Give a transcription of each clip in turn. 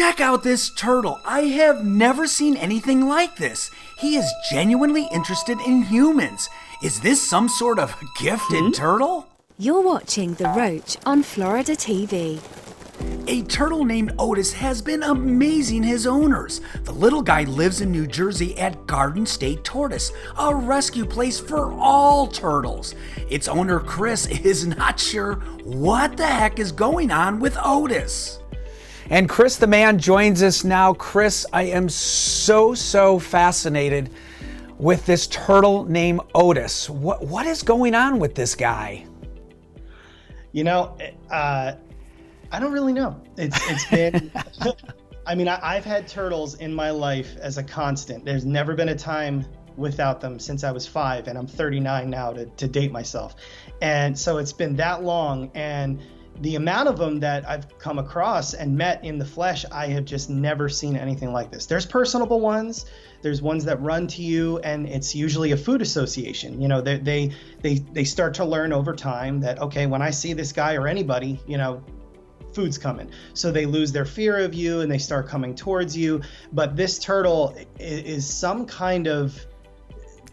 Check out this turtle. I have never seen anything like this. He is genuinely interested in humans. Is this some sort of gifted turtle? You're watching The Roach on Florida TV. A turtle named Otis has been amazing his owners. The little guy lives in New Jersey at Garden State Tortoise, a rescue place for all turtles. Its owner, Chris, is not sure what the heck is going on with Otis. And Chris the man joins us now. Chris, I am so fascinated with this turtle named Otis. What is going on with this guy? You know, I don't really know. It's been, I mean, I've had turtles in my life as a constant. There's never been a time without them since I was 5, and I'm 39 now to date myself. And so it's been that long, and the amount of them that I've come across and met in the flesh, I have just never seen anything like this. There's personable ones. There's ones that run to you, and it's usually a food association. You know, they start to learn over time that, okay, when I see this guy or anybody, you know, food's coming. So they lose their fear of you and they start coming towards you. But this turtle is some kind of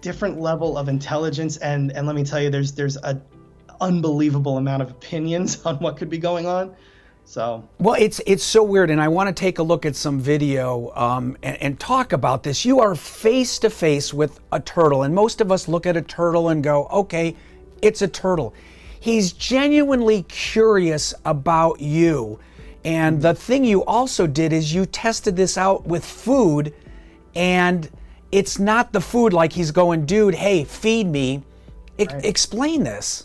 different level of intelligence. And let me tell you, there's a unbelievable amount of opinions on what could be going on. So well, it's so weird, and I want to take a look at some video and talk about this. You are face to face with a turtle, and most of us look at a turtle and go, okay, it's a turtle. He's genuinely curious about you. And the thing you also did is you tested this out with food, and it's not the food like he's going, dude, hey, feed me. Right. Explain this.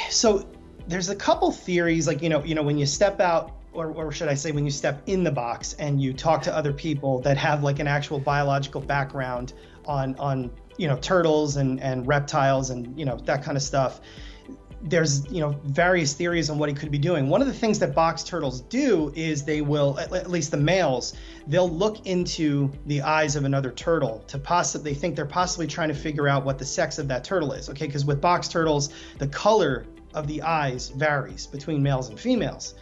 So there's a couple theories, like, you know, when you step out, or should I say when you step in the box and you talk to other people that have like an actual biological background on you know, turtles and reptiles and, you know, that kind of stuff. There's, you know, various theories on what he could be doing. One of the things that box turtles do is they will, at least the males, they'll look into the eyes of another turtle to possibly, they think they're possibly trying to figure out what the sex of that turtle is. Okay, because with box turtles, the color of the eyes varies between males and females,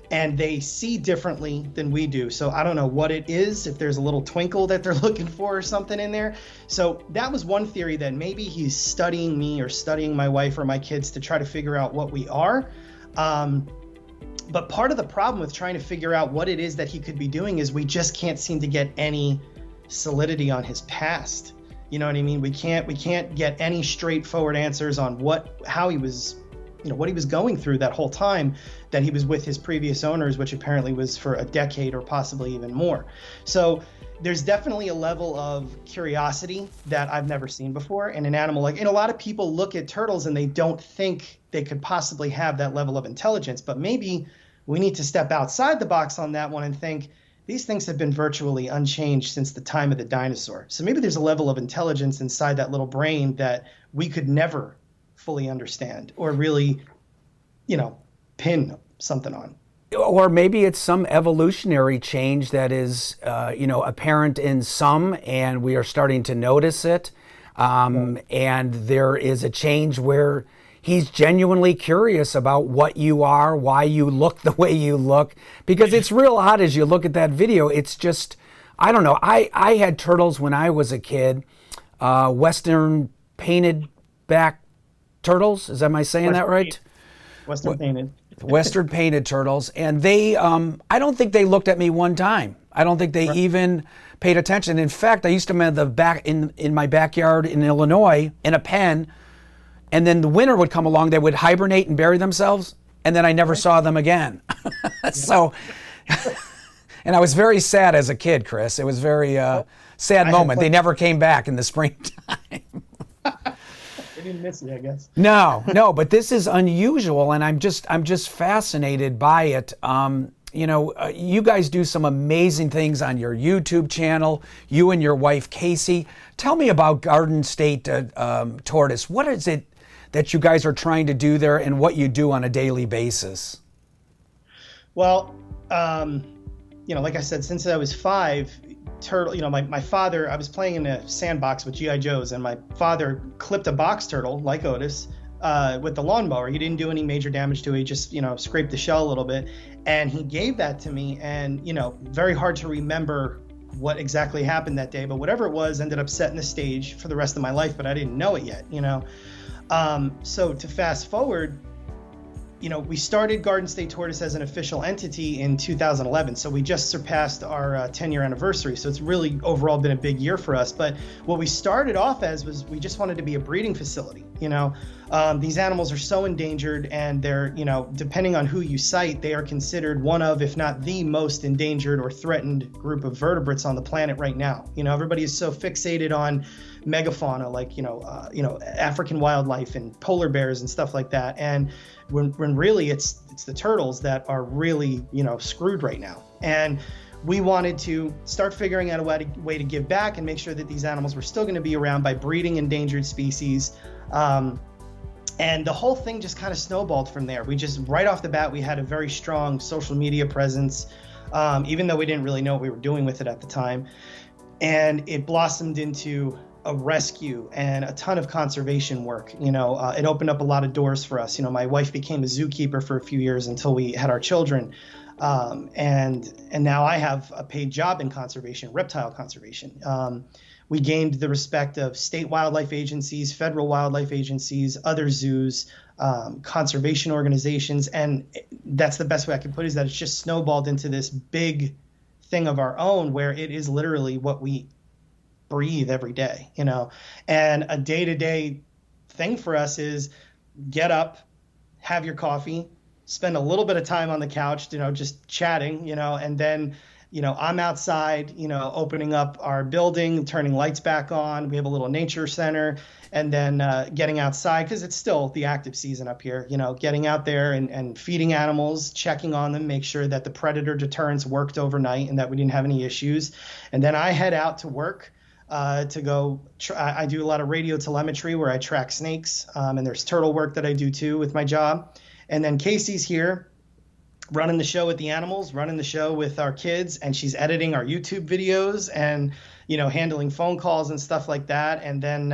and they see differently than we do. So I don't know what it is, if there's a little twinkle that they're looking for or something in there. So that was one theory, that maybe he's studying me or studying my wife or my kids to try to figure out what we are. But part of the problem with trying to figure out what it is that he could be doing is we just can't seem to get any solidity on his past. You know what I mean? We can't get any straightforward answers on how he was, you know, what he was going through that whole time that he was with his previous owners, which apparently was for a decade or possibly even more. So there's definitely a level of curiosity that I've never seen before in an animal. Like, and a lot of people look at turtles and they don't think they could possibly have that level of intelligence, but maybe we need to step outside the box on that one and think these things have been virtually unchanged since the time of the dinosaur. So maybe there's a level of intelligence inside that little brain that we could never fully understand or really, you know, pin something on. Or maybe it's some evolutionary change that is, you know, apparent in some, and we are starting to notice it. And there is a change where he's genuinely curious about what you are, why you look the way you look, because it's real odd as you look at that video. It's just, I don't know. I had turtles when I was a kid, Western painted back turtles. Am I saying that right? Western painted. Western painted turtles. And they, I don't think they looked at me one time. I don't think they even paid attention. In fact, I used to have the back in my backyard in Illinois in a pen. And then the winter would come along, they would hibernate and bury themselves. And then I never saw them again. So, and I was very sad as a kid, Chris. It was a very sad moment. They never came back in the springtime. They didn't miss it, I guess. No, but this is unusual, and I'm just fascinated by it. You know, you guys do some amazing things on your YouTube channel, you and your wife, Casey. Tell me about Garden State Tortoise. What is it that you guys are trying to do there and what you do on a daily basis? Well, you know, like I said, since I was 5, turtle, you know, my father, I was playing in a sandbox with G.I. Joes, and my father clipped a box turtle like Otis with the lawnmower. He didn't do any major damage to it. He just, scraped the shell a little bit. And he gave that to me. And, very hard to remember what exactly happened that day. But whatever it was ended up setting the stage for the rest of my life. But I didn't know it yet, So to fast forward, we started Garden State Tortoise as an official entity in 2011. So we just surpassed our 10-year anniversary. So it's really overall been a big year for us. But what we started off as was we just wanted to be a breeding facility. These animals are so endangered, and they're, depending on who you cite, they are considered one of, if not the most endangered or threatened group of vertebrates on the planet right now. Everybody is so fixated on megafauna, like, African wildlife and polar bears and stuff like that. And when really it's the turtles that are really, screwed right now. And we wanted to start figuring out a way to give back and make sure that these animals were still going to be around by breeding endangered species. And the whole thing just kind of snowballed from there. We just, right off the bat, we had a very strong social media presence, even though we didn't really know what we were doing with it at the time. And it blossomed into a rescue and a ton of conservation work. It opened up a lot of doors for us. My wife became a zookeeper for a few years until we had our children. And now I have a paid job in conservation, reptile conservation. We gained the respect of state wildlife agencies, federal wildlife agencies, other zoos, conservation organizations. And that's the best way I can put it, is that it's just snowballed into this big thing of our own, where it is literally what we breathe every day, and a day-to-day thing for us is get up, have your coffee, spend a little bit of time on the couch, just chatting, and then, I'm outside, opening up our building, turning lights back on. We have a little nature center, and then getting outside, because it's still the active season up here, getting out there and feeding animals, checking on them, make sure that the predator deterrence worked overnight and that we didn't have any issues. And then I head out to work. To go, I do a lot of radio telemetry where I track snakes, and there's turtle work that I do too with my job. And then Casey's here running the show with the animals, running the show with our kids, and she's editing our YouTube videos and, handling phone calls and stuff like that. And then,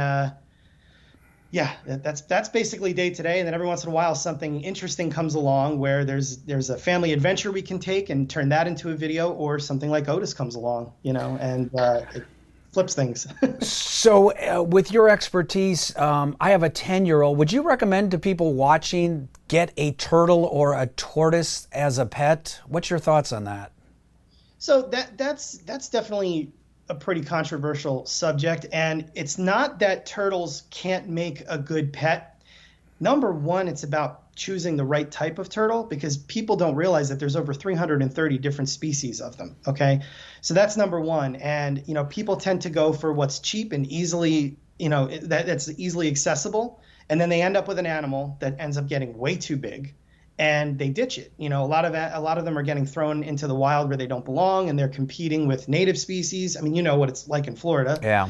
that's basically day to day. And then every once in a while, something interesting comes along where there's a family adventure we can take and turn that into a video, or something like Otis comes along, and it flips things. So with your expertise, I have a 10-year-old. Would you recommend to people watching get a turtle or a tortoise as a pet? What's your thoughts on that? So that's definitely a pretty controversial subject. And it's not that turtles can't make a good pet. Number one, it's about choosing the right type of turtle, because people don't realize that there's over 330 different species of them. Okay. So that's number one. And, people tend to go for what's cheap and easily, that's easily accessible. And then they end up with an animal that ends up getting way too big, and they ditch it. A lot of them are getting thrown into the wild where they don't belong, and they're competing with native species. I mean, you know what it's like in Florida. Yeah.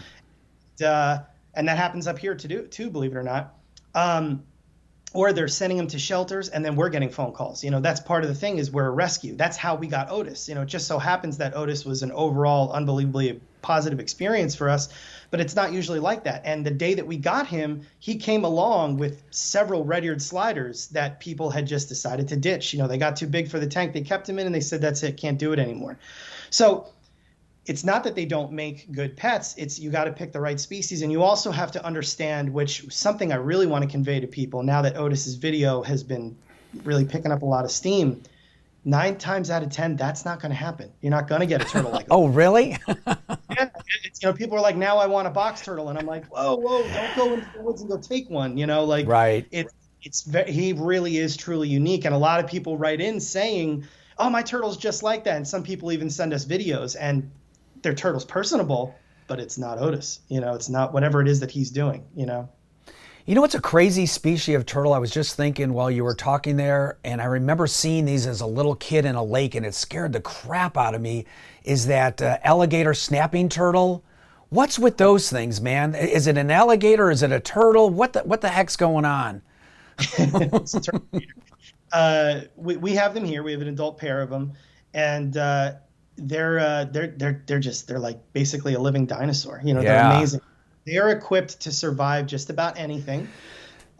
And that happens up here too, believe it or not. Or they're sending them to shelters, and then we're getting phone calls. That's part of the thing, is we're a rescue. That's how we got Otis. It just so happens that Otis was an overall unbelievably positive experience for us, but it's not usually like that. And the day that we got him, he came along with several red-eared sliders that people had just decided to ditch. They got too big for the tank. They kept him in, and they said, that's it, can't do it anymore. So it's not that they don't make good pets. It's you got to pick the right species. And you also have to understand, which something I really want to convey to people now that Otis's video has been really picking up a lot of steam. 9 times out of 10, that's not going to happen. You're not going to get a turtle like that. Oh, really? Yeah. People are like, now I want a box turtle. And I'm like, whoa, don't go into the woods and go take one. Right. He really is truly unique. And a lot of people write in saying, oh, my turtle's just like that. And some people even send us videos, and their turtle's personable, but it's not Otis. It's not whatever it is that he's doing, What's a crazy species of turtle? I was just thinking while you were talking there, and I remember seeing these as a little kid in a lake, and it scared the crap out of me, is that alligator snapping turtle. What's with those things, man? Is it an alligator? Is it a turtle? What the heck's going on? It's a turtle. We have them here. We have an adult pair of them, and they're like basically a living dinosaur. They're amazing. They are equipped to survive just about anything.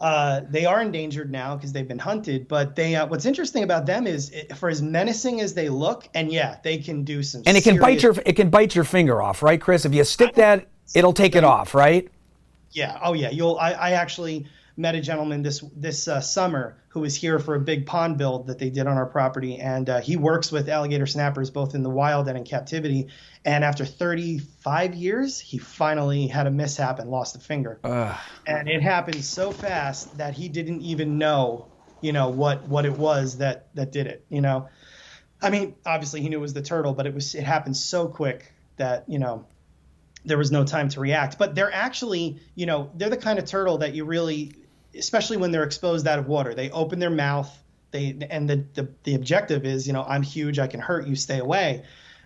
They are endangered now because they've been hunted, but what's interesting about them is for as menacing as they look, and yeah, they can do some And serious. it can bite your finger off, right, Chris? If you stick that, it'll take it off, right? Yeah. Oh, yeah. I actually met a gentleman this summer who was here for a big pond build that they did on our property, and he works with alligator snappers both in the wild and in captivity. And after 35 years, he finally had a mishap and lost a finger. And it happened so fast that he didn't even know, what it was that did it. I mean, obviously he knew it was the turtle, but it happened so quick that there was no time to react. But they're actually, they're the kind of turtle that you really, especially when they're exposed out of water, they open their mouth. The objective is, I'm huge, I can hurt you, stay away.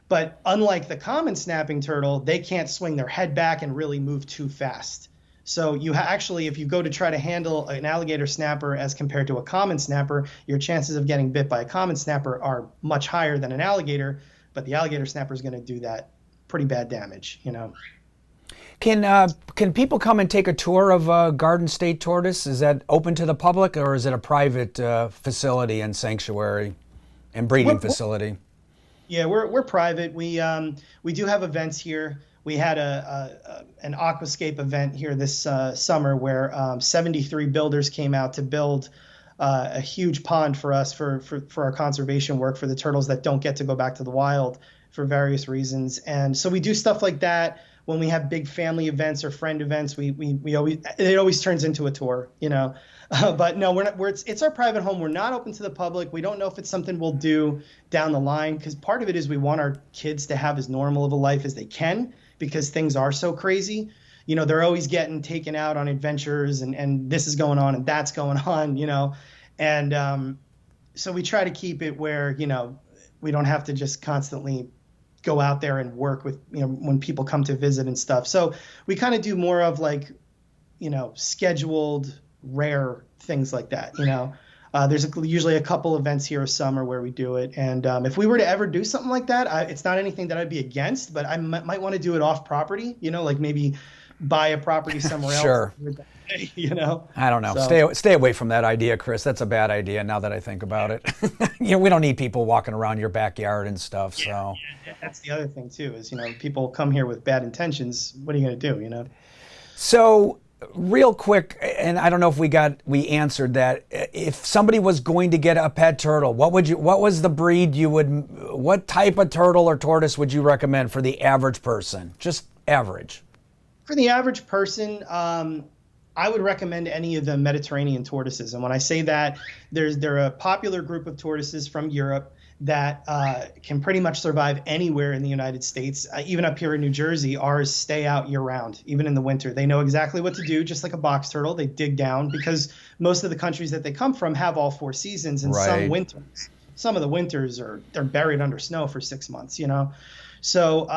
But unlike the common snapping turtle, they can't swing their head back and really move too fast. So actually, if you go to try to handle an alligator snapper as compared to a common snapper, your chances of getting bit by a common snapper are much higher than an alligator. But the alligator snapper is going to do that pretty bad damage, Can people come and take a tour of Garden State Tortoise? Is that open to the public, or is it a private facility and sanctuary and breeding facility? Yeah, we're private. We do have events here. We had an aquascape event here this summer where 73 builders came out to build a huge pond for us for our conservation work for the turtles that don't get to go back to the wild for various reasons. And so we do stuff like that. When we have big family events or friend events, it always turns into a tour, But no, it's our private home. We're not open to the public. We don't know if it's something we'll do down the line, because part of it is we want our kids to have as normal of a life as they can, because things are so crazy. They're always getting taken out on adventures, and this is going on and that's going on, and so we try to keep it where, we don't have to just constantly go out there and work with, when people come to visit and stuff. So we kind of do more of like, scheduled, rare things like that. There's usually a couple events here a summer where we do it. And if we were to ever do something like that, it's not anything that I'd be against, but I might want to do it off property, like maybe buy a property somewhere else. Sure. I don't know. So, Stay away from that idea, Chris. That's a bad idea now that I think about it. We don't need people walking around your backyard and stuff. So that's the other thing too, is, people come here with bad intentions. What are you going to do, So real quick, and I don't know if we answered that. If somebody was going to get a pet turtle, what was the breed what type of turtle or tortoise would you recommend for the average person? Just average. For the average person, I would recommend any of the Mediterranean tortoises. And when I say that, they're a popular group of tortoises from Europe that can pretty much survive anywhere in the United States. Even up here in New Jersey, ours stay out year round, even in the winter. They know exactly what to do, just like a box turtle. They dig down, because most of the countries that they come from have all 4 seasons, and Right. some of the winters they're buried under snow for 6 months, So,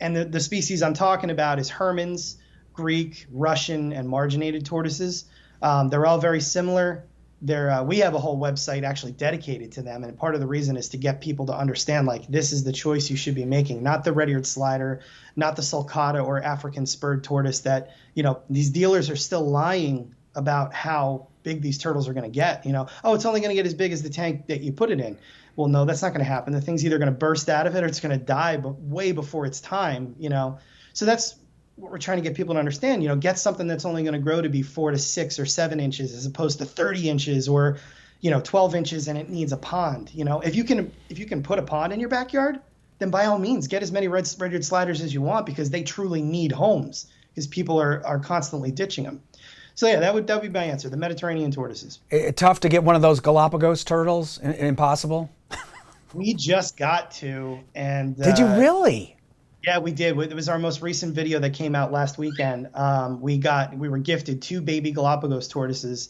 and the species I'm talking about is Hermans, Greek, Russian, and marginated tortoises. They're all very similar. We have a whole website actually dedicated to them, and part of the reason is to get people to understand, like, this is the choice you should be making, not the red-eared slider, not the sulcata or African spurred tortoise that, these dealers are still lying about how big these turtles are going to get. Oh, it's only going to get as big as the tank that you put it in. Well, no, that's not going to happen. The thing's either going to burst out of it or it's going to die, but way before its time, So that's what we're trying to get people to understand. Get something that's only going to grow to be 4 to 6 or 7 inches as opposed to 30 inches or 12 inches, and it needs a pond. If you can put a pond in your backyard, then by all means get as many red-eared sliders as you want, because they truly need homes, because people are constantly ditching them. So yeah, that would be my answer. The Mediterranean tortoises. Tough to get one of those Galapagos turtles. Impossible. We just got to, and Did you really? Yeah, we did. It was our most recent video that came out last weekend. We were gifted 2 baby Galapagos tortoises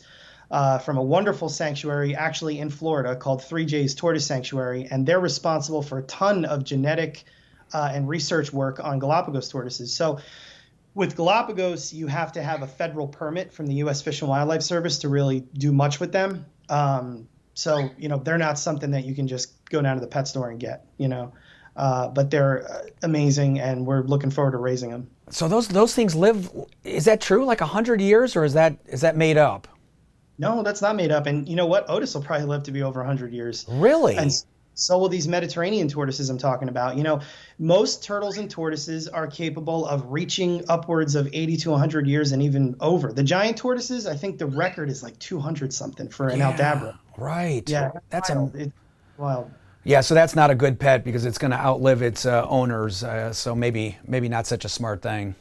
from a wonderful sanctuary actually in Florida called 3J's Tortoise Sanctuary, and they're responsible for a ton of genetic and research work on Galapagos tortoises. So with Galapagos, you have to have a federal permit from the U.S. Fish and Wildlife Service to really do much with them. So they're not something that you can just go down to the pet store and get, but they're amazing, and we're looking forward to raising them. So those things live, is that true, like 100 years, or is that made up? No, that's not made up. And you know what? Otis will probably live to be over 100 years. And Really? so will these Mediterranean tortoises I'm talking about. Most turtles and tortoises are capable of reaching upwards of 80 to 100 years and even over. The giant tortoises, I think the record is like 200 something for an Yeah, Aldabra. right. Yeah, That's wild. Wild. yeah. So that's not a good pet because it's going to outlive its owners. So maybe not such a smart thing.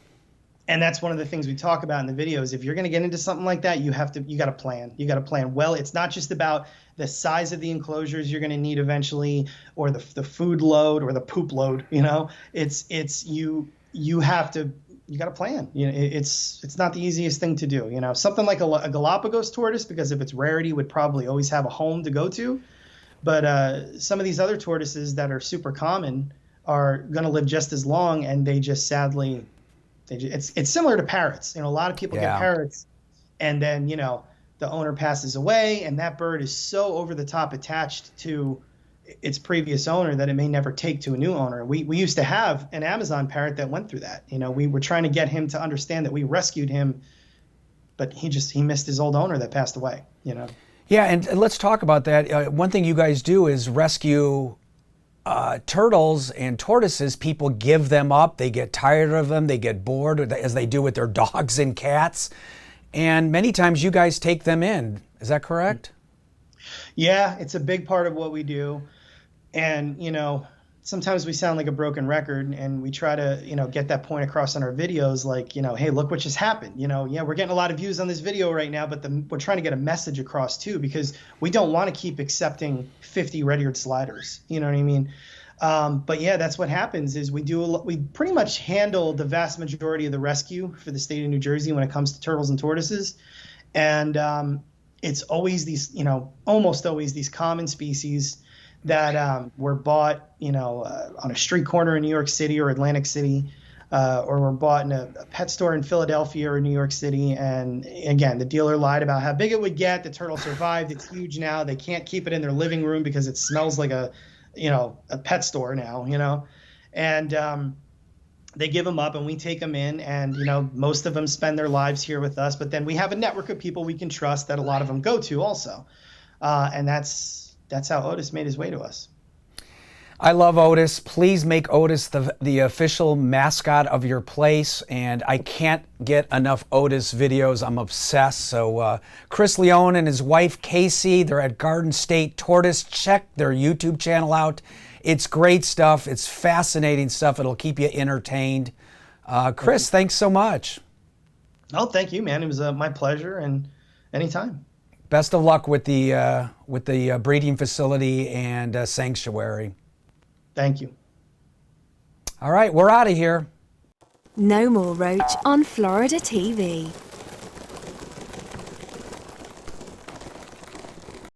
And that's one of the things we talk about in the videos. If you're going to get into something like that, you got to plan. You got to plan well. It's not just about the size of the enclosures you're going to need eventually, or the food load or the poop load. It's you have to you got to plan. It's not the easiest thing to do. Something like a Galapagos tortoise, because of its rarity, would probably always have a home to go to. But some of these other tortoises that are super common are going to live just as long, and they just sadly it's similar to parrots. A lot of people get Yeah. parrots, and then the owner passes away, and that bird is so over the top attached to its previous owner that it may never take to a new owner. We used to have an Amazon parrot that went through that. We were trying to get him to understand that we rescued him, but he missed his old owner that passed away. Yeah, and let's talk about that. One thing you guys do is rescue turtles and tortoises. People give them up. They get tired of them. They get bored, as they do with their dogs and cats. And many times you guys take them in. Is that correct? Yeah, it's a big part of what we do. And, sometimes we sound like a broken record, and we try to, get that point across on our videos, like, hey, look what just happened. Yeah, we're getting a lot of views on this video right now, but we're trying to get a message across too, because we don't want to keep accepting 50 red-eared sliders. You know what I mean? But yeah, that's what happens is we pretty much handle the vast majority of the rescue for the state of New Jersey when it comes to turtles and tortoises. And it's always these, almost always these common species that were bought, on a street corner in New York City or Atlantic City, or were bought in a pet store in Philadelphia or New York City. And again, the dealer lied about how big it would get. The turtle survived. It's huge now. They can't keep it in their living room because it smells like a pet store now, and they give them up, and we take them in, and most of them spend their lives here with us. But then we have a network of people we can trust that a lot of them go to also, and that's how Otis made his way to us. I love Otis. Please make Otis the official mascot of your place. And I can't get enough Otis videos. I'm obsessed. So Chris Leone and his wife Casey, they're at Garden State Tortoise. Check their YouTube channel out. It's great stuff. It's fascinating stuff. It'll keep you entertained. Chris, thanks so much. Oh, thank you, man. It was my pleasure, and anytime. Best of luck with the breeding facility and sanctuary. Thank you. All right, we're out of here. No more Roach on Florida TV.